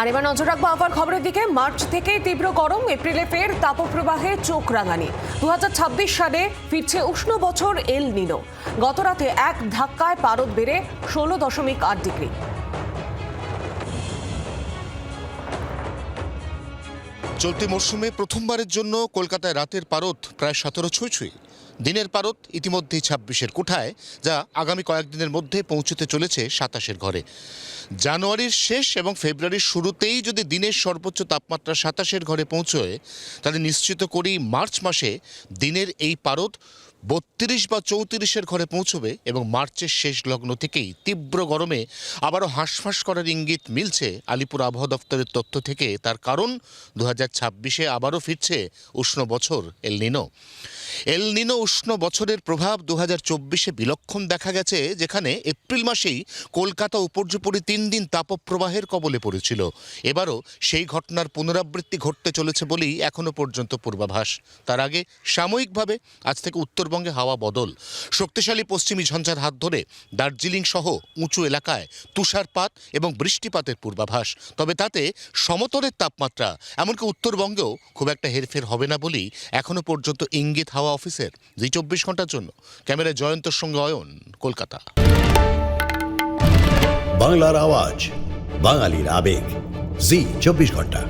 আর এবার নজর রাখবো আবহাওয়ার খবরের দিকে। মার্চ থেকেই তীব্র গরম, এপ্রিলে ফের তাপপ্রবাহে চোখ রাঙানি। 2026 সালে ফিরছে উষ্ণ বছর এল নিনো। গত রাতে এক ধাক্কায় পারদ বেড়ে 16.8 ডিগ্রি। চলতি মরশুমে প্রথমবারের জন্য কলকাতায় রাতের পারদ প্রায় 17 ছুঁই। দিনের পারদ ইতিমধ্যেই 26-এর কোঠায়, যা আগামী কয়েকদিনের মধ্যে পৌঁছতে চলেছে 27-এর ঘরে। জানুয়ারির শেষ এবং ফেব্রুয়ারির শুরুতেই যদি দিনের সর্বোচ্চ তাপমাত্রা 27-এর ঘরে পৌঁছয়, তাহলে নিশ্চিত করেই মার্চ মাসে দিনের এই পারদ 32 বা 34-এর ঘরে পৌঁছবে এবং মার্চের শেষ লগ্ন থেকেই তীব্র গরমে আবারও হাঁসফাঁস করার ইঙ্গিত মিলছে আলিপুর আবহাওয়া দপ্তরের তথ্য থেকে। তার কারণ 2026-এ আবারও ফিরছে উষ্ণ বছর এল নিনো। এল নিনো উষ্ণ বছরের প্রভাব 2024-এ বিলক্ষণ দেখা গেছে, যেখানে এপ্রিল মাসেই কলকাতা উপর্যুপরি 3 দিন তাপপ্রবাহের কবলে পড়েছিল। এবারও সেই ঘটনার পুনরাবৃত্তি ঘটতে চলেছে বলেই এখনও পর্যন্ত পূর্বাভাস। তার আগে সাময়িকভাবে আজ থেকে উত্তরবঙ্গে হাওয়া বদল। শক্তিশালী পশ্চিমী ঝঞ্ঝার হাত ধরে দার্জিলিং সহ উঁচু এলাকায় তুষারপাত এবং বৃষ্টিপাতের পূর্বাভাস। তবে তাতে সমতলের তাপমাত্রা এমনকি উত্তরবঙ্গেও খুব একটা হেরফের হবে না বলেই এখনও পর্যন্ত ইঙ্গিত হাওয়া অফিসের। জি 24 ঘন্টার জন্য ক্যামেরায় জয়ন্তর সঙ্গে অয়ন, কলকাতা। বাংলার আওয়াজ, বাঙালির আবেগ, জি 24 ঘন্টা।